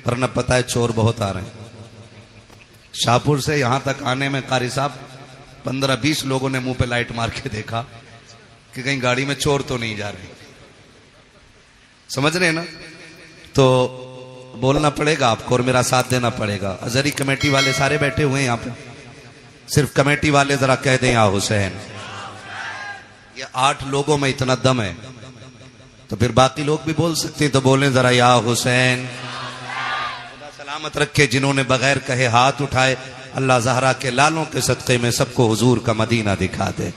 वरना पता है चोर बहुत आ रहे हैं। शाहपुर से यहां तक आने में कारी साहब 15-20 लोगों ने मुंह पे लाइट मार के देखा कि कहीं गाड़ी में चोर तो नहीं जा रहे। समझ रहे हैं ना? तो बोलना पड़ेगा आपको और मेरा साथ देना पड़ेगा। अजहरी कमेटी वाले सारे बैठे हुए हैं यहां पे, सिर्फ कमेटी वाले जरा कह दें या हुसैन। ये 8 लोगों में इतना दम है तो फिर बाकी लोग भी बोल सकते हैं, तो बोलें जरा या हुसैन। खुदा सलामत रखे जिन्होंने बगैर कहे हाथ उठाए, अल्लाह ज़हरा के लालों के सदक़े में सबको हुजूर का मदीना दिखा दे।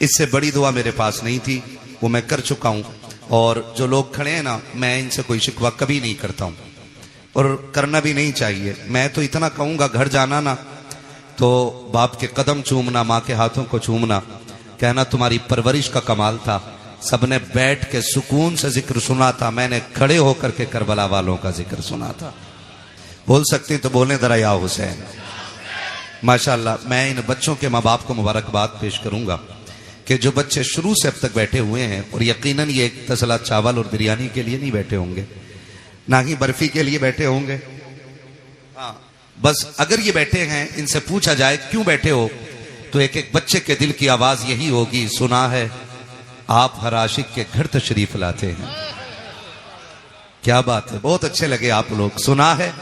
इससे बड़ी दुआ मेरे पास नहीं थी, वो मैं कर चुका हूं। और जो लोग खड़े हैं ना, मैं इनसे कोई शिकवा कभी नहीं करता हूं और करना भी नहीं चाहिए। मैं तो इतना कहूंगा, घर जाना ना तो बाप के कदम चूमना, माँ के हाथों को चूमना, कहना तुम्हारी परवरिश का कमाल था। सबने बैठ के सुकून से जिक्र सुना था, मैंने खड़े होकर के करबला वालों का जिक्र सुना था। बोल सकते तो बोलें जरा या हुसैन। माशाअल्लाह। मैं इन बच्चों के माँ बाप को मुबारकबाद पेश करूंगा कि जो बच्चे शुरू से अब तक बैठे हुए हैं, और यकीनन ये एक तसला चावल और बिरयानी के लिए नहीं बैठे होंगे, ना ही बर्फी के लिए बैठे होंगे। हाँ, बस अगर ये बैठे हैं, इनसे पूछा जाए क्यों बैठे हो, तो एक एक बच्चे के दिल की आवाज यही होगी, सुना है आप हर आशिक के घर तशरीफ लाते हैं। क्या बात है, बहुत अच्छे लगे आप लोग। सुना है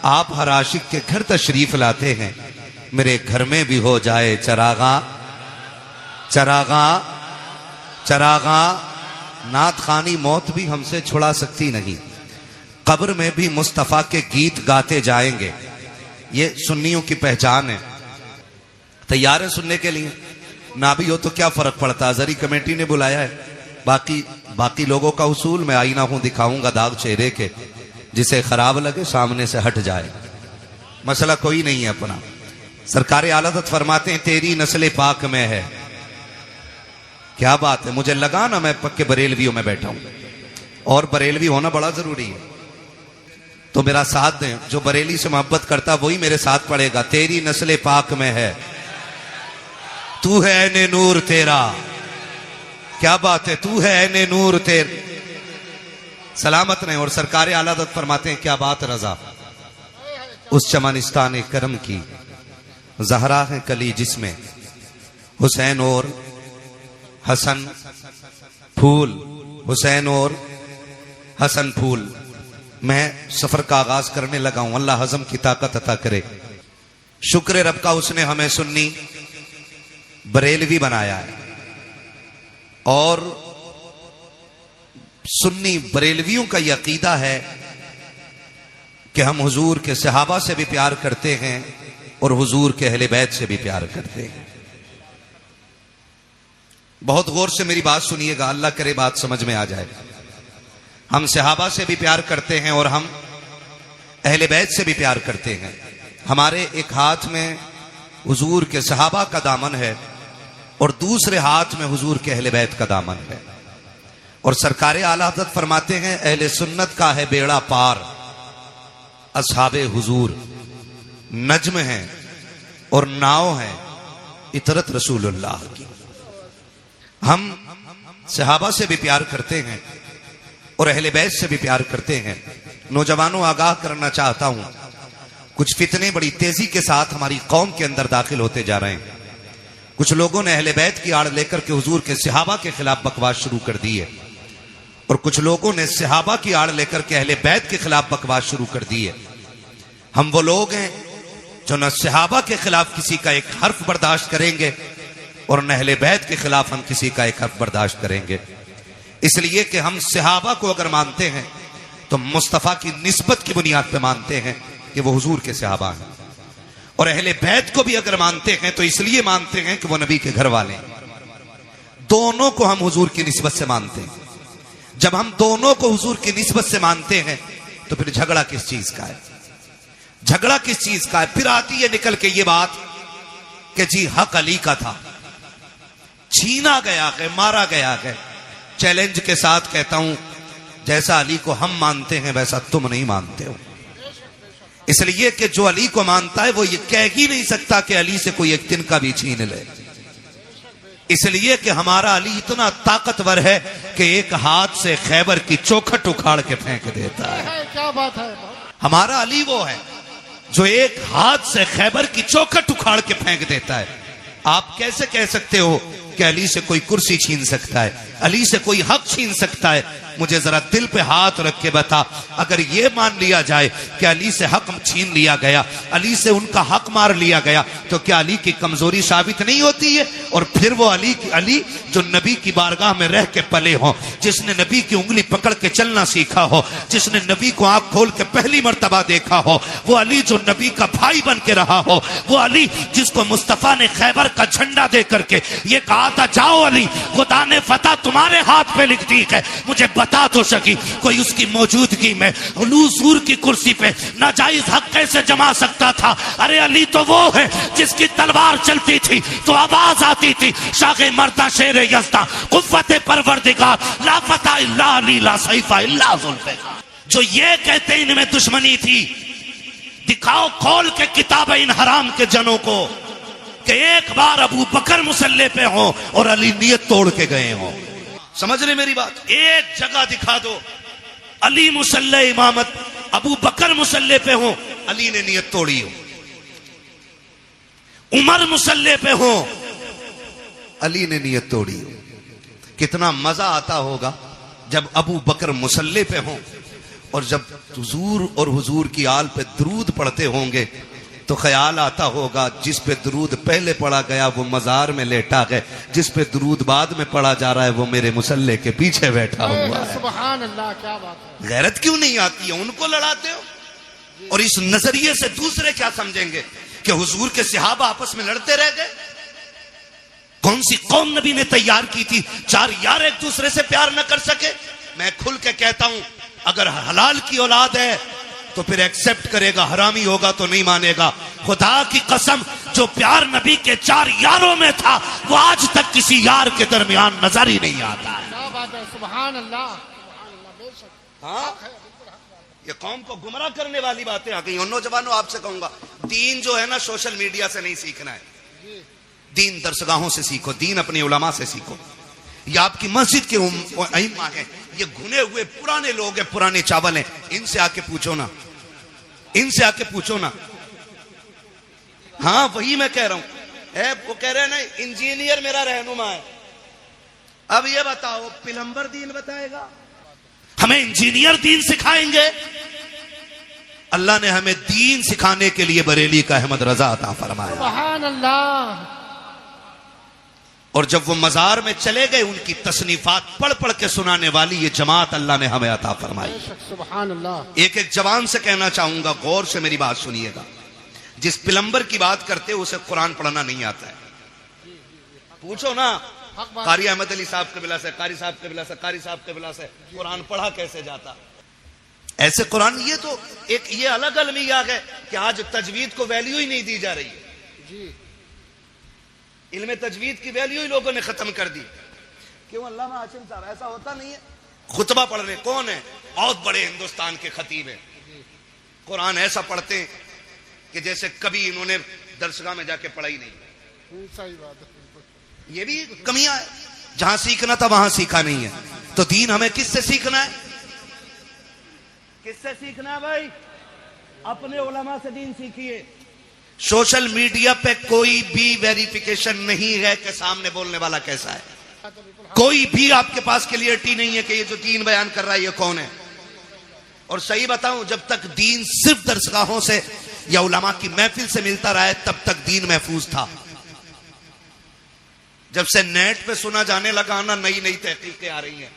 आप हर आशिक के घर तशरीफ लाते हैं, मेरे घर में भी हो जाए चरागा चरागा चरागा। नात खानी मौत भी हमसे छुड़ा सकती नहीं, कब्र में भी मुस्तफा के गीत गाते जाएंगे। ये सुन्नियों की पहचान है। तैयार है सुनने के लिए? ना भी हो तो क्या फर्क पड़ता, अजहरी कमेटी ने बुलाया है। बाकी लोगों का उसूल, मैं आईना हूं, दिखाऊंगा दाग चेहरे के, जिसे खराब लगे सामने से हट जाए, मसला कोई नहीं है अपना। सरकार आला हज़रत फरमाते हैं तेरी नस्ल पाक में है। क्या बात है, मुझे लगा ना मैं पक्के बरेलवियों में बैठा हूं, और बरेलवी होना बड़ा जरूरी है। तो मेरा साथ दें, जो बरेली से मोहब्बत करता वही मेरे साथ पड़ेगा। तेरी नस्ल पाक में है, तू है ऐने नूर तेरा। क्या बात है, तू है ऐने नूर तेर सलामत नहीं। और सरकार आला हज़रत फरमाते हैं क्या बात रजा, उस चमनिस्तान करम की ज़हरा है कली जिसमें हुसैन और हसन फूल, हुसैन और हसन फूल। मैं सफर का आगाज करने लगा हूं, अल्लाह हजम की ताकत अता करे। शुक्र रब का, उसने हमें सुन्नी बरेलवी बनाया है, और सुन्नी बरेलवियों का यह अकीदा है कि हम हुजूर के सहाबा से भी प्यार करते हैं और हुजूर के अहले बैत से भी प्यार करते हैं। बहुत गौर से मेरी बात सुनिएगा, अल्लाह करे बात समझ में आ जाए। हम सहाबा से भी प्यार करते हैं और हम अहले बैत से भी प्यार करते हैं। हमारे एक हाथ में हुजूर के सहाबा का दामन है और दूसरे हाथ में हुजूर के अहले बैत का दामन है। और सरकार आला हज़रत फरमाते हैं अहले सुन्नत का है बेड़ा पार, असहाबे हुजूर नज्म है और नाव है इतरत रसूलुल्लाह की। हम सहाबा से भी प्यार करते हैं और अहले बैत से भी प्यार करते हैं। नौजवानों, आगाह करना चाहता हूं, कुछ फितने बड़ी तेजी के साथ हमारी कौम के अंदर दाखिल होते जा रहे हैं। कुछ लोगों ने अहले बैत की आड़ लेकर के हुजूर के सहाबा के खिलाफ बकवास शुरू कर दी है, और कुछ लोगों ने सहाबा की आड़ लेकर के अहले बैत के खिलाफ बकवास शुरू कर दी है। हम वो लोग हैं जो न सहाबा के खिलाफ किसी का एक हर्फ बर्दाश्त करेंगे और न अहले बैत के खिलाफ हम किसी का एक हर्फ बर्दाश्त करेंगे। इसलिए कि हम सहाबा को अगर मानते हैं तो मुस्तफा की निस्बत की बुनियाद पे मानते हैं कि वो हुजूर के सहाबा हैं, और अहले बैत को भी अगर मानते हैं तो इसलिए मानते हैं कि वो नबी के घर वाले हैं। दोनों को हम हुजूर की निस्बत से मानते हैं। जब हम दोनों को हुजूर की निस्बत से मानते हैं तो फिर झगड़ा किस चीज का है? झगड़ा किस चीज का है? फिर आती है निकल के ये बात कि जी हक अली का था, छीना गया है, मारा गया है। चैलेंज के साथ कहता हूं, जैसा अली को हम मानते हैं वैसा तुम नहीं मानते हो। इसलिए कि जो अली को मानता है वो ये कह ही नहीं सकता कि अली से कोई एक तिनका भी छीन ले। इसलिए कि हमारा अली इतना ताकतवर है कि एक हाथ से खैबर की चौखट उखाड़ के फेंक देता है। क्या बात है। हमारा अली वो है जो एक हाथ से खैबर की चौखट उखाड़ के फेंक देता है। आप कैसे कह सकते हो कि अली से कोई कुर्सी छीन सकता है, अली से कोई हक छीन सकता है? मुझे जरा दिल पे हाथ रख के बता, अगर ये मान लिया जाए कि अली से हक छीन लिया गया, अली से उनका हक मार लिया गया, तो क्या अली की कमजोरी साबित नहीं होती है? और फिर वो अली जो नबी की बारगाह में रह के पले हो, जिसने नबी की उंगली पकड़ के चलना सीखा हो, जिसने नबी को आंख खोल के पहली मर्तबा देखा हो, वो अली जो नबी का भाई बन के रहा हो, वो अली जिसको मुस्तफा ने खैबर का झंडा दे करके ये कहा था, जाओ अली, खुदा ने फतह तुम्हारे हाथ पे लिख दी है। मुझे बता तो सकी कोई उसकी मौजूदगी में हुजूर की कुर्सी पे नाजायज हक कैसे जमा सकता था? अरे अली तो वो है जिसकी तलवार चलती थी तो आवाज आती थी, शागे मर्दा शेर यज़्दा कुव्वत परवरदिगार ला फता इल्ला अली ला सैफा इल्ला जुल्फ़िकार। जो ये कहते इनमें दुश्मनी थी, दिखाओ खोल के किताब इन हराम के जनों को कि एक बार अबू बकर मुसल्ले पे हो और अली नियत तोड़ के गए हो। समझ रहे मेरी बात? एक जगह दिखा दो अली मुसल्ले इमामत, अबू बकर मुसल्ले पे हो, अली ने नियत तोड़ी हो। उमर मुसल्ले पे हो, अली ने नियत तोड़ी हो। कितना मजा आता होगा जब अबू बकर मुसल्ले पे हो और जब हुजूर और हुजूर की आल पे दरूद पढ़ते होंगे तो ख्याल आता होगा जिस पे दरूद पहले पढ़ा गया वो मजार में लेटा है, जिस पे दरूद बाद में पढ़ा जा रहा है वो मेरे मुसल्ले के पीछे बैठा हुआ है। सुभान अल्लाह, क्या बात है। गैरत क्यों नहीं आती है? उनको लड़ाते हो। और इस नजरिए से दूसरे क्या समझेंगे कि हुजूर के सहाबा आपस में लड़ते रह गए? कौन सी कौम नबी ने तैयार की थी चार यार एक दूसरे से प्यार न कर सके? मैं खुल के कहता हूं, अगर हलाल की औलाद है तो फिर एक्सेप्ट करेगा, हरामी होगा तो नहीं मानेगा। खुदा की कसम, जो प्यार नबी के चार यारों में था वो आज तक किसी यार के दरमियान नजर ही नहीं आता है। क्या बात है, सुभान अल्लाह, बेशक। हाँ, ये कौम को गुमराह करने वाली बातें आ गई। और नौजवानों, आपसे कहूंगा, दीन जो है ना सोशल मीडिया से नहीं सीखना है, दीन दरसगाहों से सीखो, दीन अपने उलमा से सीखो। ये आपकी मस्जिद के अइम्मा हैं, ये घुने हुए पुराने लोग हैं, पुराने चावल हैं, इनसे आके पूछो ना, इनसे आके पूछो ना। हाँ, वही मैं कह रहा हूं। वो कह रहे हैं ना इंजीनियर मेरा रहनुमा है। अब ये बताओ, प्लम्बर दीन बताएगा? हमें इंजीनियर दीन सिखाएंगे? अल्लाह ने हमें दीन सिखाने के लिए बरेली का अहमद रजा अता फरमाया। सुभान अल्लाह। और जब वो मजार में चले गए, उनकी तसनीफात पढ़ पढ़ के सुनाने वाली ये जमात अल्लाह ने हमें अता फरमाई। सुभान अल्लाह। एक एक जवान से कहना चाहूंगा, गौर से मेरी बात सुनिएगा। जिस प्लम्बर की बात करते उसे कुरान पढ़ना नहीं आता है, पूछो ना कारी अहमद अली साहब कबिला से, कारी साहब कबिला से, कारी साहब कबिला से, कुरान पढ़ा कैसे जाता? ऐसे कुरान, ये तो एक ये अलग अलमिया है कि आज तजवीद को वैल्यू ही नहीं दी जा रही है। इल्मे तजवीद की वैल्यू ही लोगों ने खत्म कर दी। क्यों अल्लामा हाशिम साहब? ऐसा होता नहीं है। खुतबा पढ़ रहे कौन है? बहुत बड़े हिंदुस्तान के खतीब हैं, कुरान ऐसा पढ़ते हैं कि जैसे कभी इन्होंने दरसगाह में जाके पढ़ाई नहीं। सही बात है। ये भी कमियां है, जहां सीखना था वहां सीखा नहीं है। तो दीन हमें किससे सीखना है? किससे सीखना है भाई? अपने उलमा से दीन सीखिए। सोशल मीडिया पे कोई भी वेरिफिकेशन नहीं है कि सामने बोलने वाला कैसा है। कोई भी आपके पास क्लियरिटी नहीं है कि ये जो दीन बयान कर रहा है ये कौन है। और सही बताऊं, जब तक दीन सिर्फ दरसगाहों से या उलमा की महफिल से मिलता रहा है तब तक दीन महफूज था। जब से नेट पे सुना जाने लगा ना, नई नई तहकीकें आ रही हैं।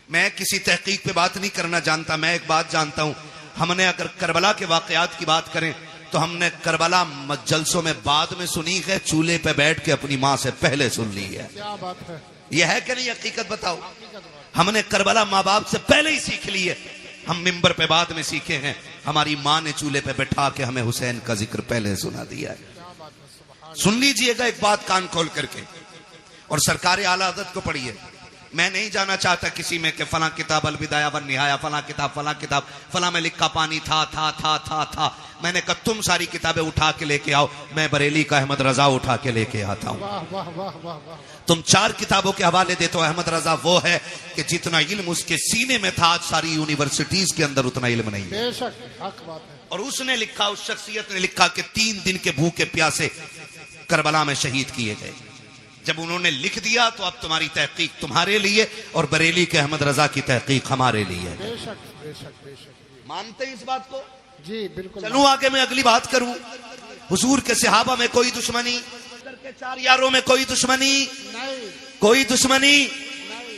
मैं किसी तहकीक पे बात नहीं करना जानता, मैं एक बात जानता हूं, हमने अगर करबला के वाकयात की बात करें तो हमने करबला जलसों में बाद में सुनी है, चूल्हे पे बैठ के अपनी मां से पहले सुन ली है। क्या बात है। यह है कि नहीं? हकीकत बताओ। हमने करबला माँ बाप से पहले ही सीख ली है, हम मिंबर पे बाद में सीखे हैं। हमारी माँ ने चूल्हे पे बैठा के हमें हुसैन का जिक्र पहले सुना दिया है। सुन लीजिएगा एक बात कान खोल करके, और सरकार आला हज़रत को पढ़िए। मैं नहीं जाना चाहता किसी में कि फला किताब अल बिदाया वन निहाया, फला किताब फला में लिखा पानी था। मैंने कहा तुम सारी किताबें उठा के लेके आओ, मैं बरेली का अहमद रजा उठा के लेके आता हूं। वाह वाह वाह वाह वाह। तुम 4 किताबों के हवाले देते हो। अहमद रजा वो है कि जितना इल्म उसके सीने में था, आज सारी यूनिवर्सिटीज के अंदर उतना इल्म नहीं है। बेशक हक बात है। और उसने लिखा, उस शख्सियत ने लिखा कि 3 दिन के भूखे प्यासे करबला में शहीद किए गए। जब उन्होंने लिख दिया तो अब तुम्हारी तहकीक तुम्हारे लिए और बरेली के अहमद रजा की तहकीक हमारे लिए। बेशक बेशक बेशक। मानते हैं इस बात को? जी बिल्कुल। चलूं आगे, मैं अगली बात करूं। हुजूर के सहाबा में कोई दुश्मनी, के 4 यारों में कोई दुश्मनी नहीं, कोई दुश्मनी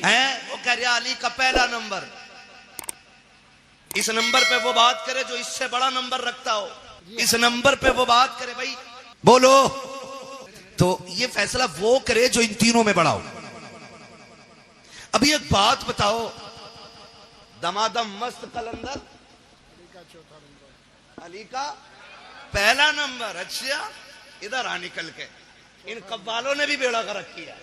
है। वो कह रहा अली का पहला नंबर, इस नंबर पे वो बात करे जो इससे बड़ा नंबर रखता हो, इस नंबर पे वो बात करे। भाई बोलो, तो ये फैसला वो करे जो इन तीनों में बड़ा हो। अभी एक बात बताओ, दमादम मस्त कलंदर अली का पहला नंबर। अच्छा, इधर आ निकल के। इन कव्वालों ने भी बेड़ा गर्क किया।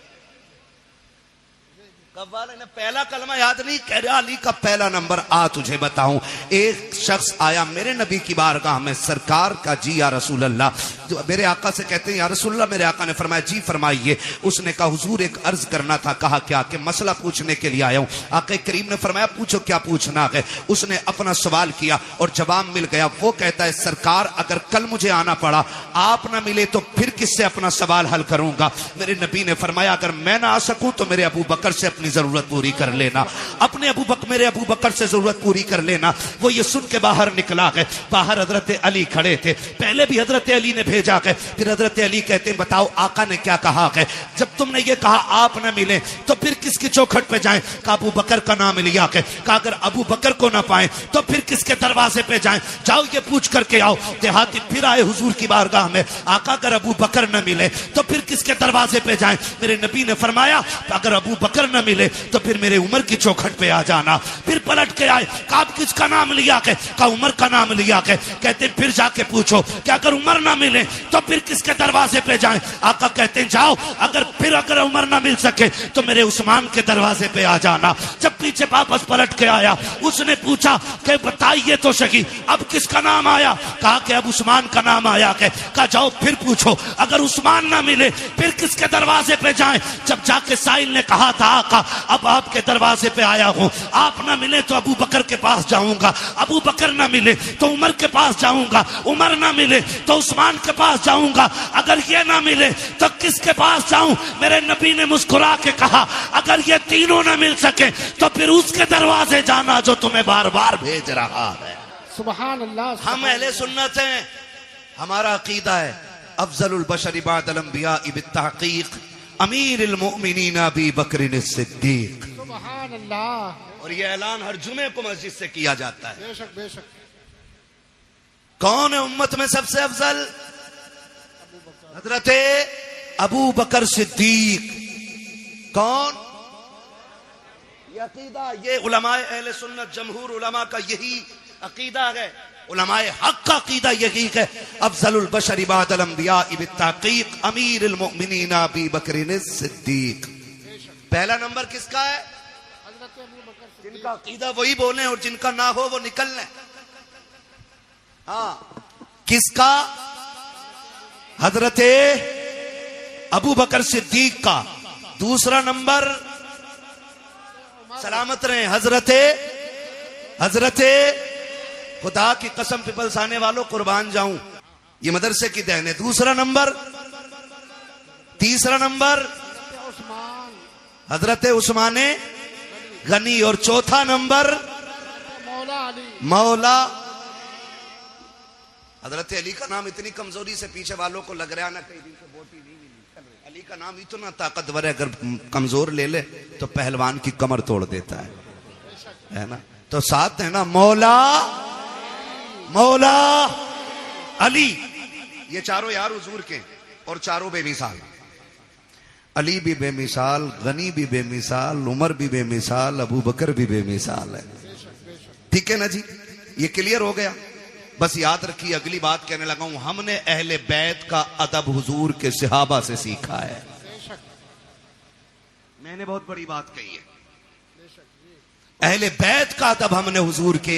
कव्वालों ने पहला कलमा याद नहीं, कह रहा अली का पहला नंबर। आ तुझे बताऊं, एक शख्स आया मेरे नबी की बारगाह में, सरकार का जी या रसूल अल्लाह, जो मेरे आका से कहते हैं या रसूल अल्लाह। मेरे आका ने फरमाया जी फरमाइए। उसने कहा हुजूर एक अर्ज करना था। कहा क्या? कि मसला पूछने के लिए आया हूं। आका करीम ने फरमाया पूछो क्या पूछना है। उसने अपना सवाल किया और जवाब मिल गया। वो कहता है सरकार अगर कल मुझे आना पड़ा, आप ना मिले तो फिर किससे अपना सवाल हल करूंगा? मेरे नबी ने फरमाया अगर मैं ना आ सकूं तो मेरे अबू बकर से अपनी जरूरत पूरी कर लेना, अपने मेरे अबू बकर से जरूरत पूरी कर लेना। वो ये सुन के बाहर निकला गए। बाहर हजरत अली खड़े थे। पहले भी हजरत अली ने भेजा गए, फिर हजरत अली कहते हैं बताओ आका ने क्या कहा है? जब तुमने ये कहा आप न मिले तो फिर किसकी चौखट पे जाएं? कहा अबू बकर का नाम लिया के। कहा अगर अबू बकर को ना पाए तो फिर किसके दरवाजे पे जाएं? जाओ ये पूछ करके आओ। देहाती फिर आए हुजूर की बारगाह में। आका अगर अबू बकर न मिले तो फिर किसके दरवाजे पे जाएं? मेरे नबी ने फरमाया अगर अबू बकर न मिले तो फिर मेरे उमर की चौखट पे आ जाना। फिर पलट के आए। कहा किसका नाम लिया के? कहा उमर का नाम लिया के। कहते फिर जाके पूछो कि अगर उमर ना मिले तो फिर किसके दरवाजे पे जाएं? आका कहते जाओ अगर उमर ना मिल सके तो मेरे उस्मान के दरवाजे पे आ जाना। जब पीछे वापस पलट के आया, उसने पूछा कि बताइए तो सही अब किसका नाम आया? कहा कि अब उस्मान का नाम आया के। कहा जाओ फिर पूछो अगर उस्मान ना मिले फिर किसके दरवाजे पे जाएं? जब जाके साइल ने कहा था आका अब आपके दरवाजे पे आया हूं, आप ना मिले तो अबू बकर के पास जाऊंगा, अबू बकर ना मिले तो उमर के पास जाऊंगा, उमर ना मिले तो उस्मान के पास जाऊंगा, अगर ये ना मिले तो किसके पास जाऊं? मेरे नबी ने मुस्कुरा के कहा अगर ये तीनों ना मिल सके तो फिर उसके दरवाजे जाना जो तुम्हें बार बार भेज रहा है। सुभान अल्लाह। हम अहले सुन्नत हैं, हमारा अकीदा है अफजलुल बशर बअदल अंबिया बित्तहकीक अमीरुल मोमिनीन अबू बकर सिद्दीक। सुभान अल्लाह। और ये ऐलान हर जुमे को मस्जिद से किया जाता है। बेशक बेशक। कौन है उम्मत में सबसे अफजल? हजरत अबू बकर सिद्दीक। कौन? ये अकीदा, ये उलमाए अहले सुन्नत जमहूर उलमा का यही अकीदा है। उलमाए हक का अकीदा यही है अफजलुल बशर बअदल अंबिया बित्तहकीक अमीरुल मोमिनीन अबू बकर सिद्दीक। पहला नंबर किसका है? जिनका अकीदा वही बोले और जिनका ना हो वो निकल लें। हाँ, किसका? हजरते अबू बकर सिद्दीक का। दूसरा नंबर सलामत रहे हजरते खुदा की कसम पिपल्स आने वालों कुर्बान जाऊं, ये मदरसे की देन है। दूसरा नंबर, तीसरा नंबर हजरत उस्मान गनी और चौथा नंबर मौला हजरत अली का नाम इतनी कमजोरी से पीछे वालों को लग रहा है ना कई दिन से बोटी नहीं मिली। अली का नाम इतना ताकतवर है, अगर कमजोर ले ले तो पहलवान की कमर तोड़ देता है ना। तो साथ है ना मौला अली। ये चारों यार हुजूर के और चारों बेमिसाल। अली भी बेमिसाल, गनी भी बेमिसाल, उमर भी बेमिसाल, अबू बकर भी बेमिसाल है। ठीक है ना जी, ये क्लियर हो गया। बस याद रखिए, अगली बात कहने लगा हूं, हमने अहले बैत का अदब हुजूर के सहाबा से सीखा है। मैंने बहुत बड़ी बात कही है। अहले बैत का अदब हमने हुजूर के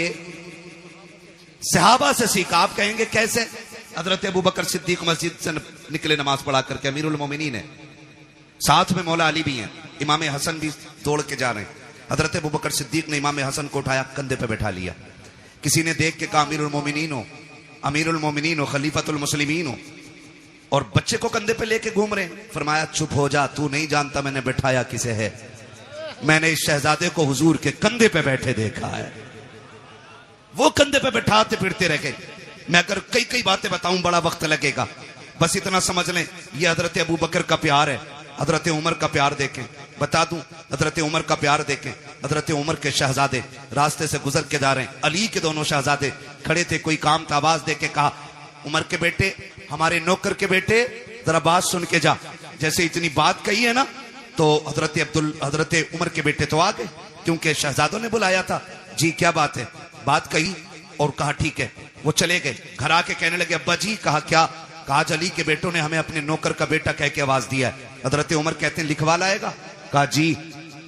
सहाबा से सीखा। आप कहेंगे कैसे? हजरत अबू बकर सिद्दीक मस्जिद से निकले नमाज पढ़ा करके, अमीरुल मोमिनीन है, साथ में मौला अली भी हैं, इमाम हसन भी दौड़ के जा रहे हैं। हजरत अबू बकर सिद्दीक ने इमाम हसन को उठाया, कंधे पे बैठा लिया। किसी ने देख के कहा अमीरुल मोमिनीन हो, खलीफतुल मुस्लिमीन हो, और बच्चे को कंधे पे लेके घूम रहे हैं। फरमाया चुप हो जा, तू नहीं जानता मैंने बैठाया किसे है। मैंने इस शहजादे को हुजूर के कंधे पे बैठे देखा है। वो कंधे पे बैठाते फिरते रह गए। मैं अगर कई कई बातें बताऊं बड़ा वक्त लगेगा, बस इतना समझ लें ये हजरत अबू बकर का प्यार है। हजरत उमर का प्यार देखें, बता दूं हजरत उमर का प्यार देखें। हजरत उमर के शहजादे रास्ते से गुजर के जा रहे हैं, अली के दोनों शहजादे खड़े थे। कोई काम था, आवाज दे के कहा उमर के बेटे, हमारे नौकर के बेटे, जरा बात सुन के जा। जैसे इतनी बात कही है ना, तो हजरत उमर के बेटे तो आ गए, क्योंकि शहजादों ने बुलाया था। जी क्या बात है? बात कही और कहा ठीक है। वो चले गए, घर आके कहने लगे अब्बा जी। कहा क्या? कहा अली के बेटों ने हमें अपने नौकर का बेटा कह के आवाज दिया है। हजरत उमर कहते हैं लिखवा लाएगा? कहा जी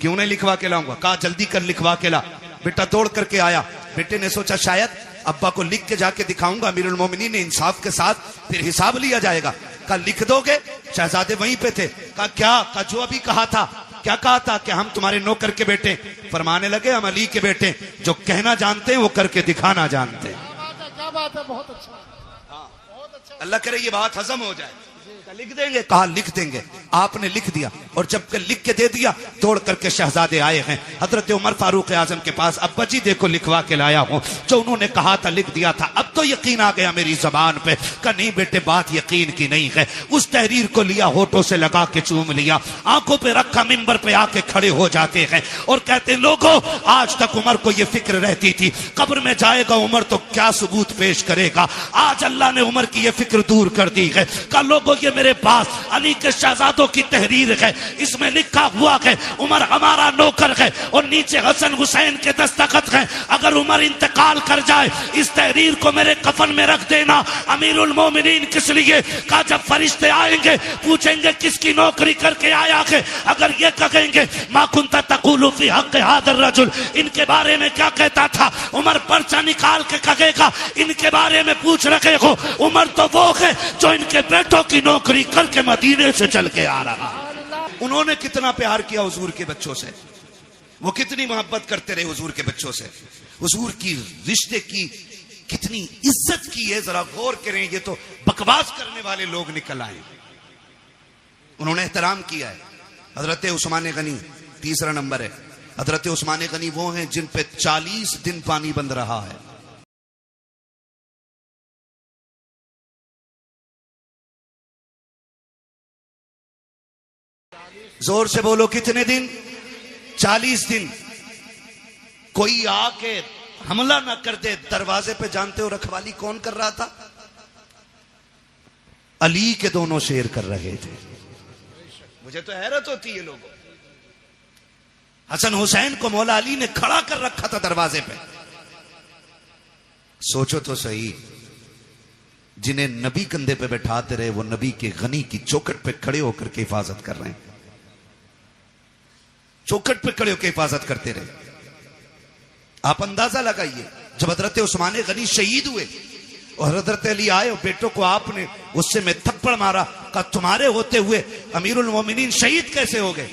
क्यों नहीं लिखवा के लाऊंगा। कहा जल्दी कर लिखवा के ला। बेटा दौड़ करके आया। बेटे ने सोचा शायद अब्बा को लिख के जाके दिखाऊंगा, अमीरुल मोमिनीन ने इंसाफ के साथ फिर हिसाब लिया जाएगा। कहा लिख दोगे? शहजादे वहीं पे थे। कहा क्या? कहा जो अभी कहा था। क्या कहा था? कि हम तुम्हारे नौकर के बेटे। फरमाने लगे हम अली के बेटे, जो कहना जानते हैं वो करके दिखाना जानते हैं। क्या बात है, बहुत अच्छा, बहुत अच्छा। अल्लाह करे ये बात हजम हो जाए। लिख देंगे? कहा लिख देंगे। आपने लिख दिया, और जब के लिख के दे दिया, दौड़ करके शहजादे आए हैं हजरत उमर फारूक आजम के पास। अब्बा जी देखो लिखवा के लाया हूं, जो उन्होंने कहा था लिख दिया था। अब तो यकीन आ गया मेरी जबान पे। कहा नहीं बेटे बात यकीन की नहीं है। उस तहरीर को लिया, होठों से लगा के चूम लिया, आंखों पे रखा, मिंबर पे आके खड़े हो जाते हैं और कहते लोगों आज तक उमर को यह फिक्र रहती थी कब्र में जाएगा उमर तो क्या सबूत पेश करेगा। आज अल्लाह ने उमर की यह फिक्र दूर कर दी है। कहा लोगों ये मेरे पास अली के शहजादों की तहरीर है, इसमें लिखा हुआ है उमर हमारा नौकर है, और नीचे हसन हुसैन के दस्तखत हैं। अगर उमर इंतकाल कर जाए इस तहरीर को मेरे कफन में रख देना। अमीरुल मोमिनीन किस लिए? कहा जब फरिश्ते आएंगे पूछेंगे किसकी नौकरी करके आया है, अगर ये कहेंगे मा कुंता तक़ूलु फी हक़्क़ि हाज़ा रजुल, इनके बारे में क्या कहता था, उमर पर्चा निकाल के कहेगा इनके बारे में पूछ रहे हो। उमर तो वो है जो इनके बेटों की नौकरी करके मदीने से चल के आ रहा। उन्होंने कितना प्यार किया हुजूर के बच्चों से, वो कितनी मोहब्बत करते रहे हुजूर के बच्चों से। हुजूर की रिश्ते की कितनी इज्जत की है, जरा गौर करें। ये तो बकवास करने वाले लोग निकल आए। उन्होंने एहतराम किया है। हजरत उस्मान गनी तीसरा नंबर है। हजरत उस्मान गनी वो हैं जिन पे 40 दिन पानी बंद रहा है। जोर से बोलो कितने दिन? 40 दिन। कोई आके हमला ना कर दे दरवाजे पे। जानते हो रखवाली कौन कर रहा था? अली के दोनों शेर कर रहे थे। मुझे तो हैरत होती है लोगों। हसन हुसैन को मौला अली ने खड़ा कर रखा था दरवाजे पे। सोचो तो सही, जिन्हें नबी कंधे पे बैठाते रहे वो नबी के गनी की चौखट पे खड़े होकर के हिफाजत कर रहे हैं। चौखट पे खड़े होकर हिफाजत करते रहे। आप अंदाजा लगाइए, जब हजरत उस्मान गनी शहीद हुए और हजरत अली आए और बेटों को आपने उससे में थप्पड़ मारा, कहा तुम्हारे होते हुए अमीरुल मोमिनीन शहीद कैसे हो गए?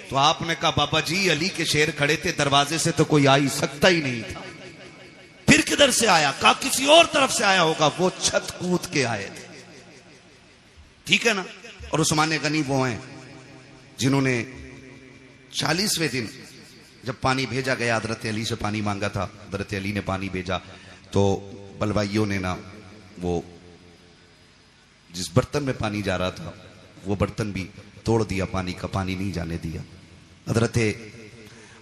तो आपने कहा बाबा जी अली के शेर खड़े थे, दरवाजे से तो कोई आ ही सकता ही नहीं था। फिर किधर से आया? कहा किसी और तरफ से आया होगा, वो छत कूद के आए थे। ठीक है ना? और उस्मान गनी वो हैं जिन्होंने 40वें दिन जब पानी भेजा गया, हजरत अली से पानी मांगा था, हजरत अली ने पानी भेजा, तो बलवाइयों ने ना वो जिस बर्तन में पानी जा रहा था वो बर्तन भी तोड़ दिया, पानी का पानी नहीं जाने दिया। हजरत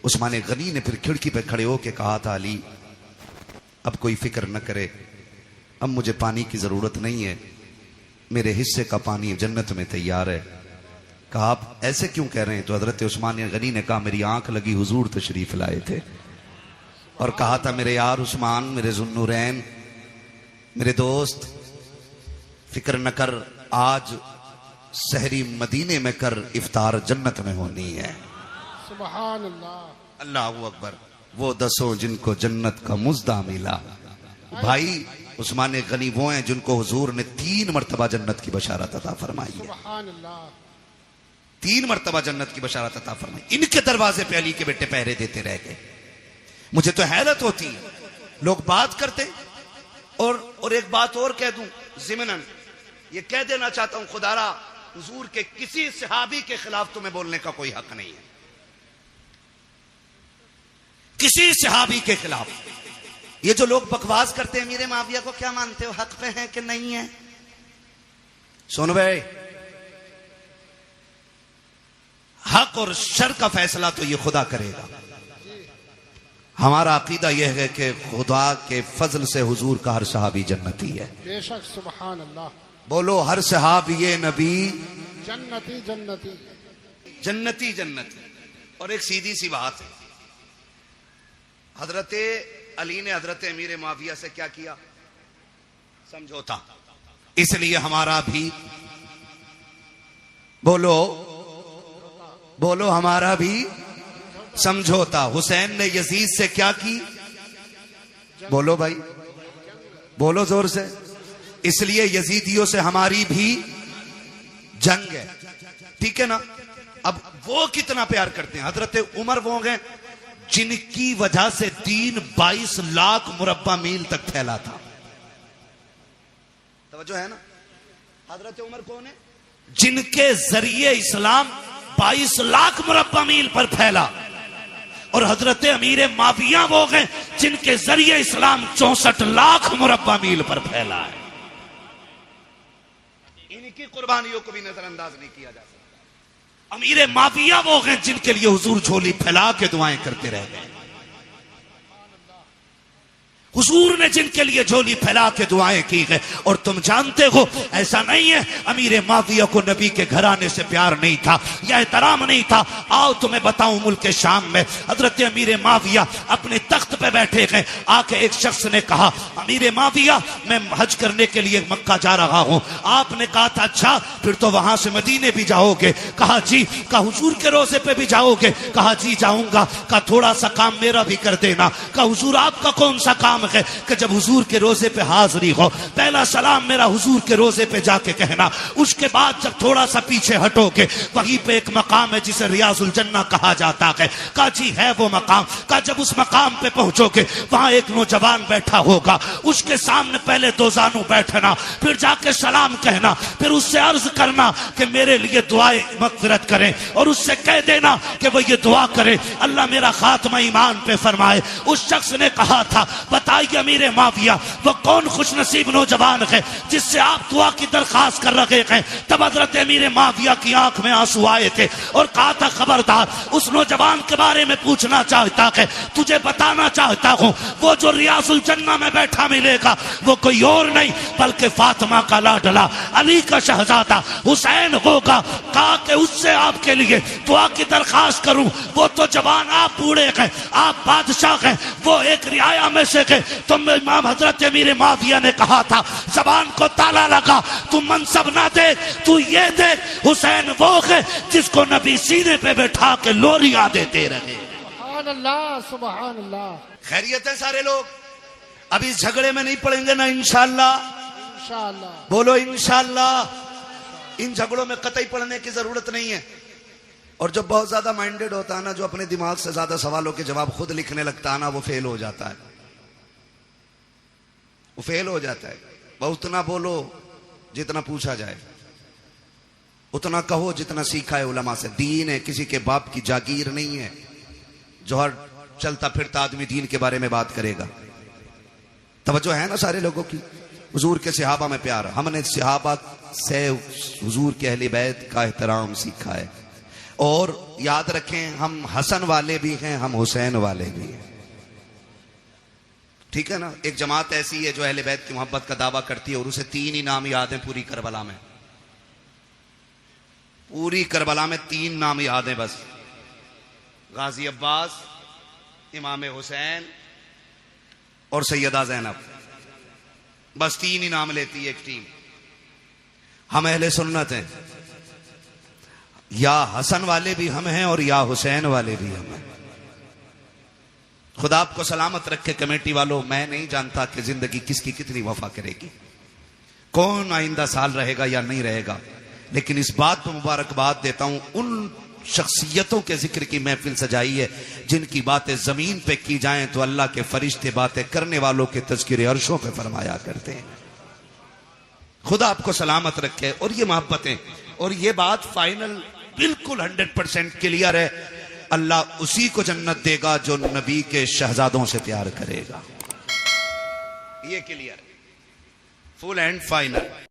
उस्मान गनी ने फिर खिड़की पे खड़े होके कहा था अली अब कोई फिक्र न करे, अब मुझे पानी की जरूरत नहीं है, मेरे हिस्से का पानी जन्नत में तैयार है। कहा आप ऐसे क्यों कह रहे हैं? तो हजरत उस्मान गनी ने कहा मेरी आंख लगी हुजूर तशरीफ लाए थे और कहा था मेरे यार उस्मान, मेरे जुन्नूरैन, मेरे दोस्त, फिक्र न कर, आज सहरी मदीने में कर, इफ्तार जन्नत में होनी है। सुभान अल्लाह, अल्लाहू अकबर। वो 10 जिनको जन्नत का मुज्दा मिला। भाई उस्मान गनी वो हैं जिनको हुजूर ने 3 मरतबा जन्नत की बशारत अता फरमाई है। सुभान अल्लाह। 3 मरतबा जन्नत की बशारत अता फरमाई। इनके दरवाजे पे अली के बेटे पहरे देते रह गए। मुझे तो हैरत होती है, लोग बात करते और एक बात और कह दूं ज़िमनन, ये कह देना चाहता हूं, खुदारा हुजूर के किसी सहाबी के खिलाफ तुम्हें बोलने का कोई हक नहीं है, किसी सहाबी के खिलाफ। ये जो लोग बकवास करते हैं मेरे माविया को क्या मानते हो, हक पे है कि नहीं है? सुन भाई, हक और शर का फैसला तो ये खुदा करेगा। हमारा अकीदा यह है कि खुदा के फजल से हुजूर का हर सहाबी जन्नती है। बेशक। सुभान अल्लाह। बोलो हर सहाबी नबी जन्नती जन्नती जन्नती जन्नती। और एक सीधी सी बात है, हजरत अली ने हजरत अमीर माविया से क्या किया? समझौता। इसलिए हमारा भी बोलो बोलो हमारा भी समझौता। हुसैन ने यजीद से क्या की? बोलो भाई, बोलो जोर से। इसलिए यजीदियों से हमारी भी जंग है, ठीक है ना? अब वो कितना प्यार करते हैं। हजरत उमर वो गए जिनकी वजह से दीन 22 लाख मुरब्बा मील तक फैला था। तवज्जो है ना? हजरत उमर कौन है? जिनके जरिए इस्लाम 22 लाख मुरब्बा मील पर फैला। और हजरत अमीर माविया वो गए जिनके जरिए इस्लाम 64 लाख मुरब्बा मील पर फैला है। इनकी कुर्बानियों को भी नजरअंदाज नहीं किया जा सकता। अमीर माविया वो गए जिनके लिए हुजूर झोली फैला के दुआएं करते रह गए। हुजूर ने जिनके लिए झोली फैला के दुआएं की है। और तुम जानते हो ऐसा नहीं है अमीर माविया को नबी के घराने से प्यार नहीं था या एहतराम नहीं था। आओ तुम्हें बताऊं, मुल्क शाम में हजरत अमीर माविया अपने तख्त पे बैठे गए। आके एक शख्स ने कहा, अमीर माविया मैं हज करने के लिए मक्का जा रहा हूं। आपने कहा था अच्छा फिर तो वहां से मदीने भी जाओगे? कहा जी। कहा हुजूर के रोजे पे भी जाओगे? कहा जी जाऊंगा। कहा थोड़ा सा काम मेरा भी कर देना। कहा हुजूर आपका कौन सा काम है? कि जब हुजूर के रोजे पे हाजिरी हो पहला सलाम मेरा हुजूर के रोजे पे जाके कहना। उसके बाद जब थोड़ा सा पीछे हटोगे वहीं पे एक मकाम है जिसे रियाजुल जन्ना कहा जाता है। कहा जी है वो मकाम। कहा जब उस मकाम पे पहुंचोगे वहां एक नौजवान बैठा होगा, उसके सामने पहले 2 जानू बैठना, फिर जाके सलाम कहना, फिर उससे अर्ज करना कि मेरे लिए दुआएं मगफिरत करें और उससे कह देना कि वो ये दुआ करे अल्लाह मेरा खात्मा ईमान पे फरमाए। उस शख्स ने कहा था बताइए अमीर माविया वो कौन खुशनसीब नौजवान है जिससे आप दुआ की दरखास्त कर रहे हैं? तब हजरत अमीर माविया की आंख में आंसू आए थे और कहा था खबरदार उस नौजवान के बारे में पूछना चाहता है, तुझे बताना चाहता हूं वो जो रियाजुल जन्ना में बैठा मिलेगा वो कोई और नहीं बल्कि फातिमा का लाडला अली का शहजादा हुसैन होगा। कहा कि उससे आपके लिए दुआ की दरखास्त करूं? वो तो जवान, आप बूढ़े हैं, आप बादशाह हैं, वो एक रियाया में से है। तुम इमाम हजरत अमीर माविया ने कहा था जबान को ताला लगा, तू मनसब ना देख, तू ये देख हुसैन वो है जिसको नबी सीने पे बैठा के लोरियां देते रहे। सुभान अल्लाह। सुभान अल्लाह। खैरियत है सारे लोग? अभी इस झगड़े में नहीं पड़ेंगे ना इंशाअल्लाह? इंशाअल्लाह। बोलो इंशाअल्लाह। इन झगड़ों में कतई पड़ने की जरूरत नहीं है। और जो बहुत ज्यादा माइंडेड होता है ना, जो अपने दिमाग से ज्यादा सवालों के जवाब खुद लिखने लगता है ना, वो फेल हो जाता है, वो फेल हो जाता है। वह उतना बोलो जितना पूछा जाए, उतना कहो जितना सीखा है उलमा से। दीन है, किसी के बाप की जागीर नहीं है जो हर चलता फिरता आदमी दीन के बारे में बात करेगा। तवज्जो है ना सारे लोगों की? हुजूर के सहाबा में प्यार, हमने सहाबा से हुजूर के अहले बैत का एहतराम सीखा है। और याद रखें हम हसन वाले भी हैं, हम हुसैन वाले भी हैं, ठीक है ना? एक जमात ऐसी है जो अहले बैत की मोहब्बत का दावा करती है और उसे 3 ही नाम याद हैं पूरी करबला में। पूरी करबला में 3 नाम याद हैं बस, गाजी अब्बास, इमाम हुसैन और सैयदा ज़ैनब। बस 3 ही नाम लेती है एक टीम। हम अहले सुन्नत हैं, या हसन वाले भी हम हैं और या हुसैन वाले भी हम हैं। खुदा आपको सलामत रखे कमेटी वालों। मैं नहीं जानता कि जिंदगी किसकी कितनी वफा करेगी, कौन आइंदा साल रहेगा या नहीं रहेगा, लेकिन इस बात पर मुबारकबाद देता हूं उन शख्सियतों के जिक्र की महफिल सजाई है जिनकी बातें जमीन पे की जाएं तो अल्लाह के फरिश्ते बातें करने वालों के तज़किरे अर्शों पे फरमाया करते हैं। खुदा आपको सलामत रखे। और ये मोहब्बतें और ये बात फाइनल बिल्कुल 100% क्लियर है, अल्लाह उसी को जन्नत देगा जो नबी के शहजादों से प्यार करेगा। ये क्लियर, फुल एंड फाइनल।